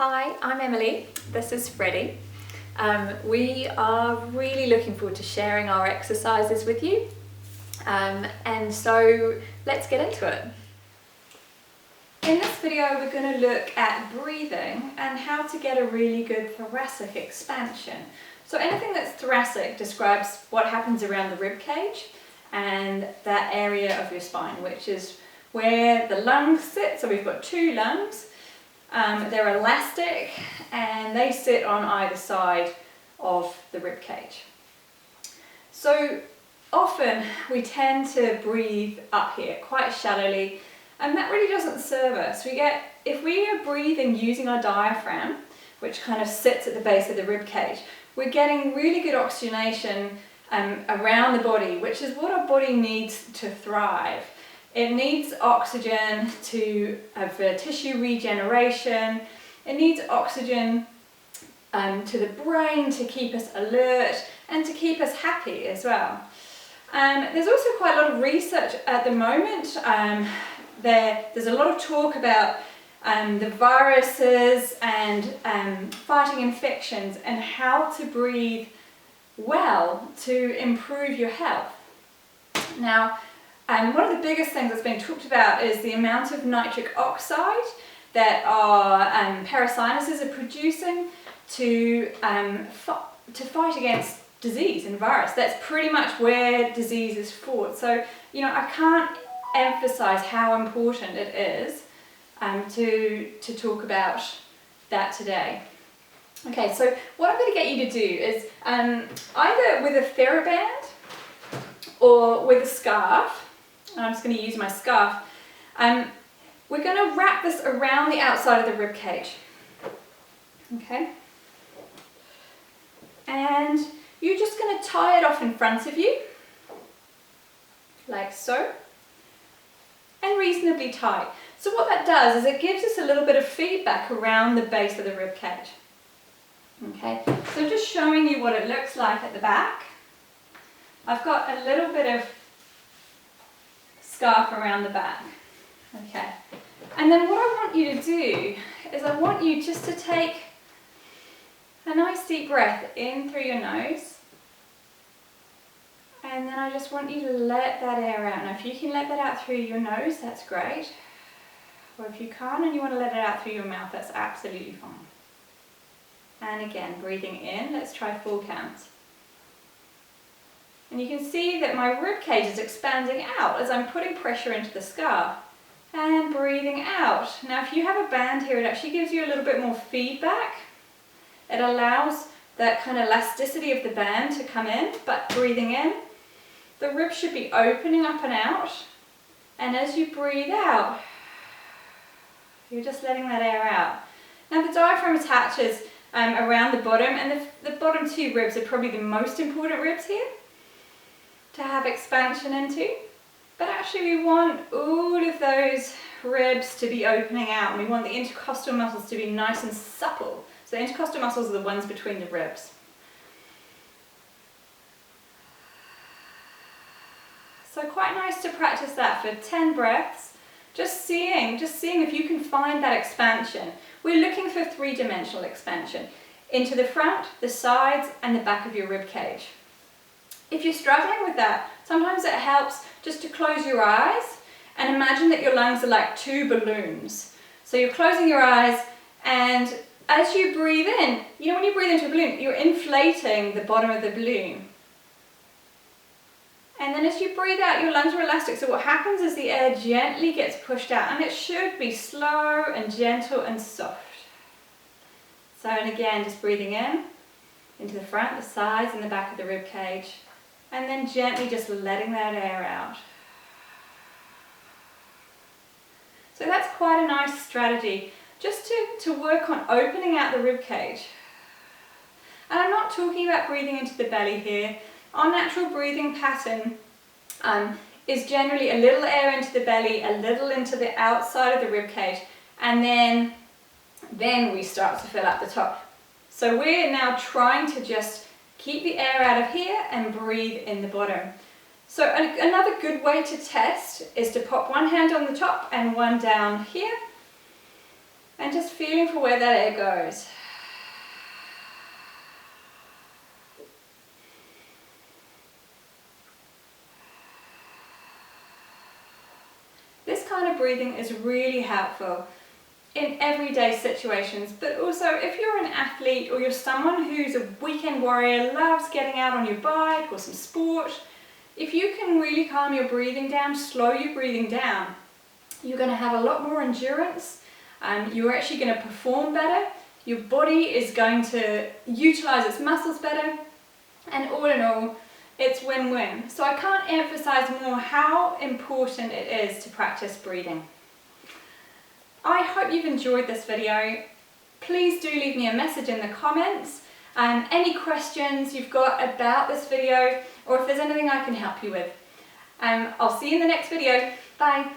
Hi, I'm Emily. This is Freddie. We are really looking forward to sharing our exercises with you. And so let's get into it. In this video, we're going to look at breathing and how to get a really good thoracic expansion. So anything that's thoracic describes what happens around the rib cage and that area of your spine, which is where the lungs sit. So we've got two lungs. They're elastic and they sit on either side of the rib cage. So often we tend to breathe up here quite shallowly, and that really doesn't serve us. If we are breathing using our diaphragm, which kind of sits at the base of the rib cage, we're getting really good oxygenation around the body, which is what our body needs to thrive. It needs oxygen for tissue regeneration. It needs oxygen to the brain to keep us alert and to keep us happy as well. There's also quite a lot of research at the moment. There's a lot of talk about the viruses and fighting infections and how to breathe well to improve your health. Now, one of the biggest things that's being talked about is the amount of nitric oxide that our parasinuses are producing to fight against disease and virus. That's pretty much where disease is fought. So, I can't emphasize how important it is to talk about that today. Okay, so what I'm going to get you to do is either with a theraband or with a scarf. I'm just going to use my scarf. We're going to wrap this around the outside of the rib cage. Okay? And you're just going to tie it off in front of you, like so, and reasonably tight. So what that does is it gives us a little bit of feedback around the base of the rib cage. Okay? So I'm just showing you what it looks like at the back. I've got a little bit of scarf around the back. Okay, and then what I want you to do is I want you just to take a nice deep breath in through your nose, and then I just want you to let that air out. Now if you can let that out through your nose, that's great, or if you can't and you want to let it out through your mouth, that's absolutely fine. And again, breathing in, let's try 4 counts. And you can see that my rib cage is expanding out as I'm putting pressure into the scarf and breathing out. Now if you have a band here, it actually gives you a little bit more feedback. It allows that kind of elasticity of the band to come in, but breathing in, the ribs should be opening up and out. And as you breathe out, you're just letting that air out. Now the diaphragm attaches around the bottom, and the bottom 2 ribs are probably the most important ribs here to have expansion into, but actually we want all of those ribs to be opening out, and we want the intercostal muscles to be nice and supple. So the intercostal muscles are the ones between the ribs. So quite nice to practice that for 10 breaths, just seeing if you can find that expansion. We're looking for 3-dimensional expansion into the front, the sides, and the back of your rib cage. If you're struggling with that, sometimes it helps just to close your eyes and imagine that your lungs are like 2 balloons. So you're closing your eyes, and as you breathe in, when you breathe into a balloon, you're inflating the bottom of the balloon. And then as you breathe out, your lungs are elastic. So what happens is the air gently gets pushed out, and it should be slow and gentle and soft. So, and again, just breathing in, into the front, the sides, and the back of the rib cage. And then gently just letting that air out. So that's quite a nice strategy, just to work on opening out the rib cage. And I'm not talking about breathing into the belly here. Our natural breathing pattern is generally a little air into the belly, a little into the outside of the rib cage, and then we start to fill up the top. So we're now trying to just keep the air out of here and breathe in the bottom. So another good way to test is to pop one hand on the top and one down here. and just feeling for where that air goes. This kind of breathing is really helpful in everyday situations, but also if you're an athlete or you're someone who's a weekend warrior, loves getting out on your bike or some sport, if you can really calm your breathing down, slow your breathing down, you're going to have a lot more endurance, you're actually going to perform better, your body is going to utilize its muscles better, and all in all, it's win-win. So I can't emphasize more how important it is to practice breathing. I hope you've enjoyed this video. Please do leave me a message in the comments, any questions you've got about this video, or if there's anything I can help you with. I'll see you in the next video. Bye.